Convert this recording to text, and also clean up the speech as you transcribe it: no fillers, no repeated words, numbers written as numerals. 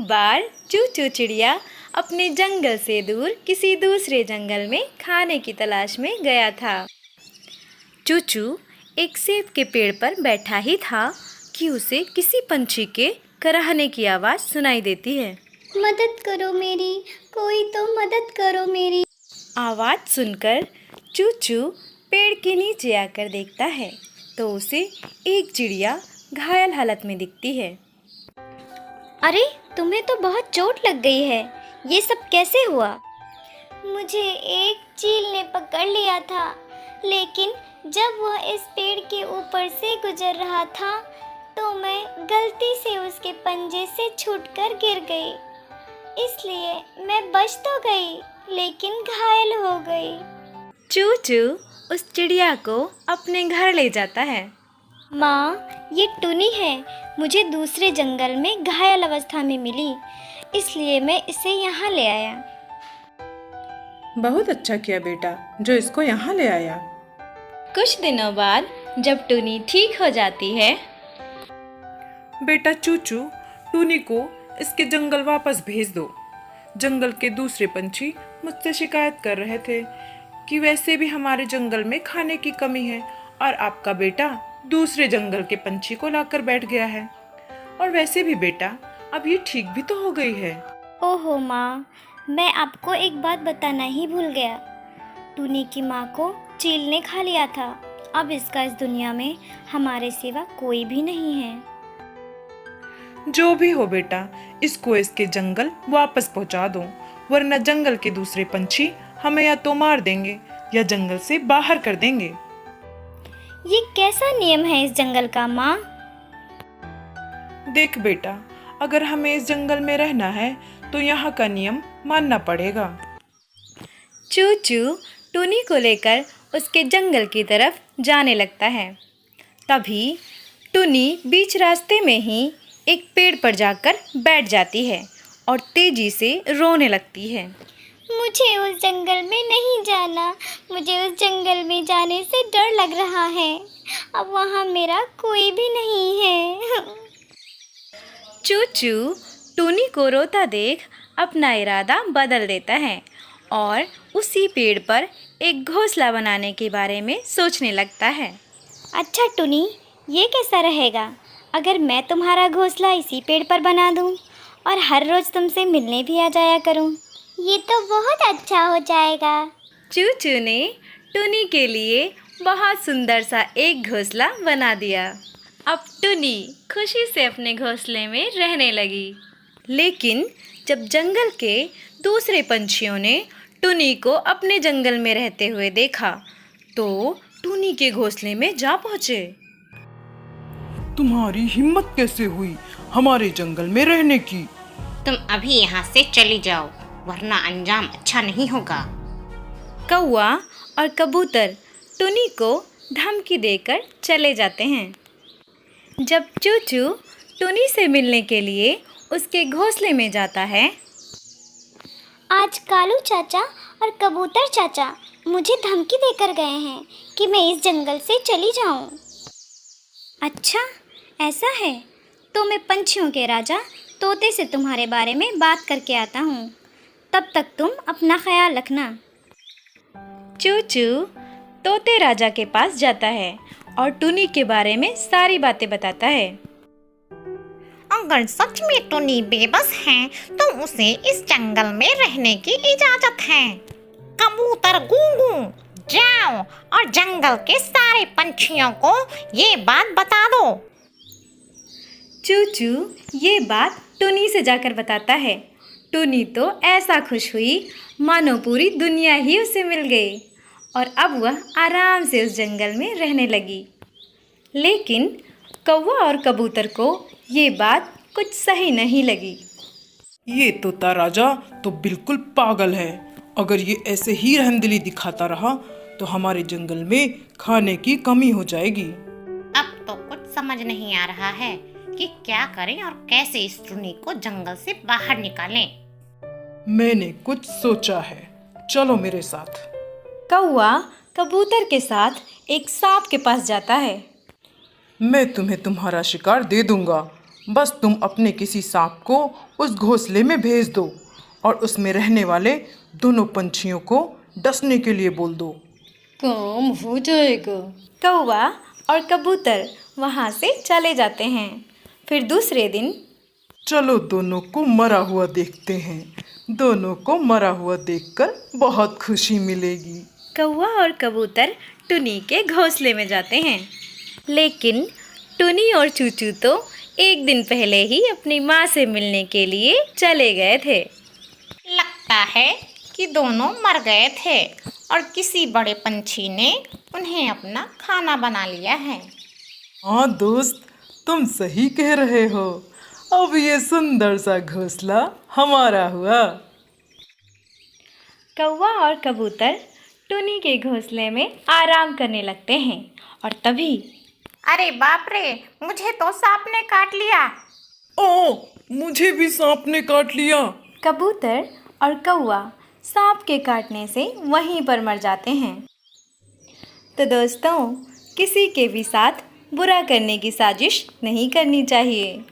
बार चूचू चिड़िया अपने जंगल से दूर किसी दूसरे जंगल में खाने की तलाश में गया था। चूचू एक सेब के पेड़ पर बैठा ही था कि उसे किसी पंछी के कराहने की आवाज़ सुनाई देती है। मदद करो मेरी, कोई तो मदद करो मेरी। आवाज़ सुनकर चूचू पेड़ के नीचे आकर देखता है तो उसे एक चिड़िया घायल हालत में दिखती है। अरे, तुम्हें तो बहुत चोट लग गई है, ये सब कैसे हुआ? मुझे एक चील ने पकड़ लिया था, लेकिन जब वह इस पेड़ के ऊपर से गुजर रहा था तो मैं गलती से उसके पंजे से छूटकर गिर गई। इसलिए मैं बच तो गई, लेकिन घायल हो गई। चूचू उस चिड़िया को अपने घर ले जाता है। माँ, ये टुनी है, मुझे दूसरे जंगल में घायल अवस्था में मिली, इसलिए मैं इसे यहाँ ले आया। बहुत अच्छा किया बेटा जो इसको यहाँ ले आया। कुछ दिनों बाद जब टुनी ठीक हो जाती है, बेटा चूचू, टूनी को इसके जंगल वापस भेज दो। जंगल के दूसरे पंछी मुझसे शिकायत कर रहे थे कि वैसे भी हमारे जंगल में खाने की कमी है और आपका बेटा दूसरे जंगल के पंछी को लाकर बैठ गया है। और वैसे भी बेटा अब ये ठीक भी तो हो गई है। ओहो माँ, मैं आपको एक बात बताना ही भूल गया। टूनी की माँ को चील ने खा लिया था। अब इसका इस दुनिया में हमारे सिवा कोई भी नहीं है। जो भी हो बेटा, इसको इसके जंगल वापस पहुंचा दो, वरना जंगल के दूसरे पंछी हमें या तो मार देंगे या जंगल से बाहर कर देंगे। ये कैसा नियम है इस जंगल का माँ? देख बेटा, अगर हमें इस जंगल में रहना है तो यहाँ का नियम मानना पड़ेगा। चूचू टुनी को लेकर उसके जंगल की तरफ जाने लगता है। तभी टुनी बीच रास्ते में ही एक पेड़ पर जाकर बैठ जाती है और तेजी से रोने लगती है। मुझे उस जंगल में नहीं जाना, मुझे उस जंगल में जाने से डर लग रहा है। अब वहाँ मेरा कोई भी नहीं है। चूचू टुनी को रोता देख अपना इरादा बदल देता है और उसी पेड़ पर एक घोंसला बनाने के बारे में सोचने लगता है। अच्छा टुनी, ये कैसा रहेगा अगर मैं तुम्हारा घोंसला इसी पेड़ पर बना दूँ और हर रोज़ तुमसे मिलने भी आ जाया करूँ? ये तो बहुत अच्छा हो जाएगा। चूचू ने टुनी के लिए बहुत सुंदर सा एक घोंसला बना दिया। अब टुनी खुशी से अपने घोंसले में रहने लगी। लेकिन जब जंगल के दूसरे पंछियों ने टुनी को अपने जंगल में रहते हुए देखा तो टुनी के घोंसले में जा पहुँचे। तुम्हारी हिम्मत कैसे हुई हमारे जंगल में रहने की? तुम अभी यहाँ से चली जाओ, वरना अंजाम अच्छा नहीं होगा। कौवा और कबूतर टुनी को धमकी देकर चले जाते हैं। जब चूचू टुनी से मिलने के लिए उसके घोंसले में जाता है, आज कालू चाचा और कबूतर चाचा मुझे धमकी देकर गए हैं कि मैं इस जंगल से चली जाऊं। अच्छा, ऐसा है तो मैं पंछियों के राजा तोते से तुम्हारे बारे में बात करके आता हूँ। तब तक तुम अपना ख्याल रखना। चूचू तोते राजा के पास जाता है और टुनी के बारे में सारी बातें बताता है। अगर सच में टुनी बेबस है तो उसे इस जंगल में रहने की इजाजत है। कबूतर गूंगू, जाओ और जंगल के सारे पंछियों को ये बात बता दो। चूचू ये बात टुनी से जाकर बताता है। टुनी तो ऐसा खुश हुई मानो पूरी दुनिया ही उसे मिल गई और अब वह आराम से उस जंगल में रहने लगी। लेकिन कौवा और कबूतर को ये बात कुछ सही नहीं लगी। ये तोता राजा तो बिल्कुल पागल है। अगर ये ऐसे ही रहमदिली दिखाता रहा तो हमारे जंगल में खाने की कमी हो जाएगी। अब तो कुछ समझ नहीं आ रहा है कि क्या करें और कैसे इस टुनी को जंगल से बाहर निकालें। मैंने कुछ सोचा है, चलो मेरे साथ। कौवा कबूतर के साथ एक सांप के पास जाता है। मैं तुम्हें तुम्हारा शिकार दे दूंगा बस तुम अपने किसी सांप को उस घोंसले में भेज दो और उसमें रहने वाले दोनों पंछियों को डसने के लिए बोल दो। काम हो जाएगा। कौवा और कबूतर वहाँ से चले जाते हैं। फिर दूसरे दिन चलो दोनों को मरा हुआ देखते हैं। दोनों को मरा हुआ देखकर बहुत खुशी मिलेगी। कौवा और कबूतर टुनी के घोंसले में जाते हैं। लेकिन टुनी और चूचू तो एक दिन पहले ही अपनी माँ से मिलने के लिए चले गए थे। लगता है कि दोनों मर गए थे और किसी बड़े पंछी ने उन्हें अपना खाना बना लिया है। हाँ दोस्त, तुम सही कह रहे हो। अब ये सुंदर सा घोंसला हमारा हुआ। कौवा और कबूतर टुनी के घोंसले में आराम करने लगते हैं और तभी अरे बाप रे, मुझे तो सांप ने काट लिया। ओ, मुझे भी सांप ने काट लिया। कबूतर और कौवा सांप के काटने से वहीं पर मर जाते हैं। तो दोस्तों, किसी के भी साथ बुरा करने की साजिश नहीं करनी चाहिए।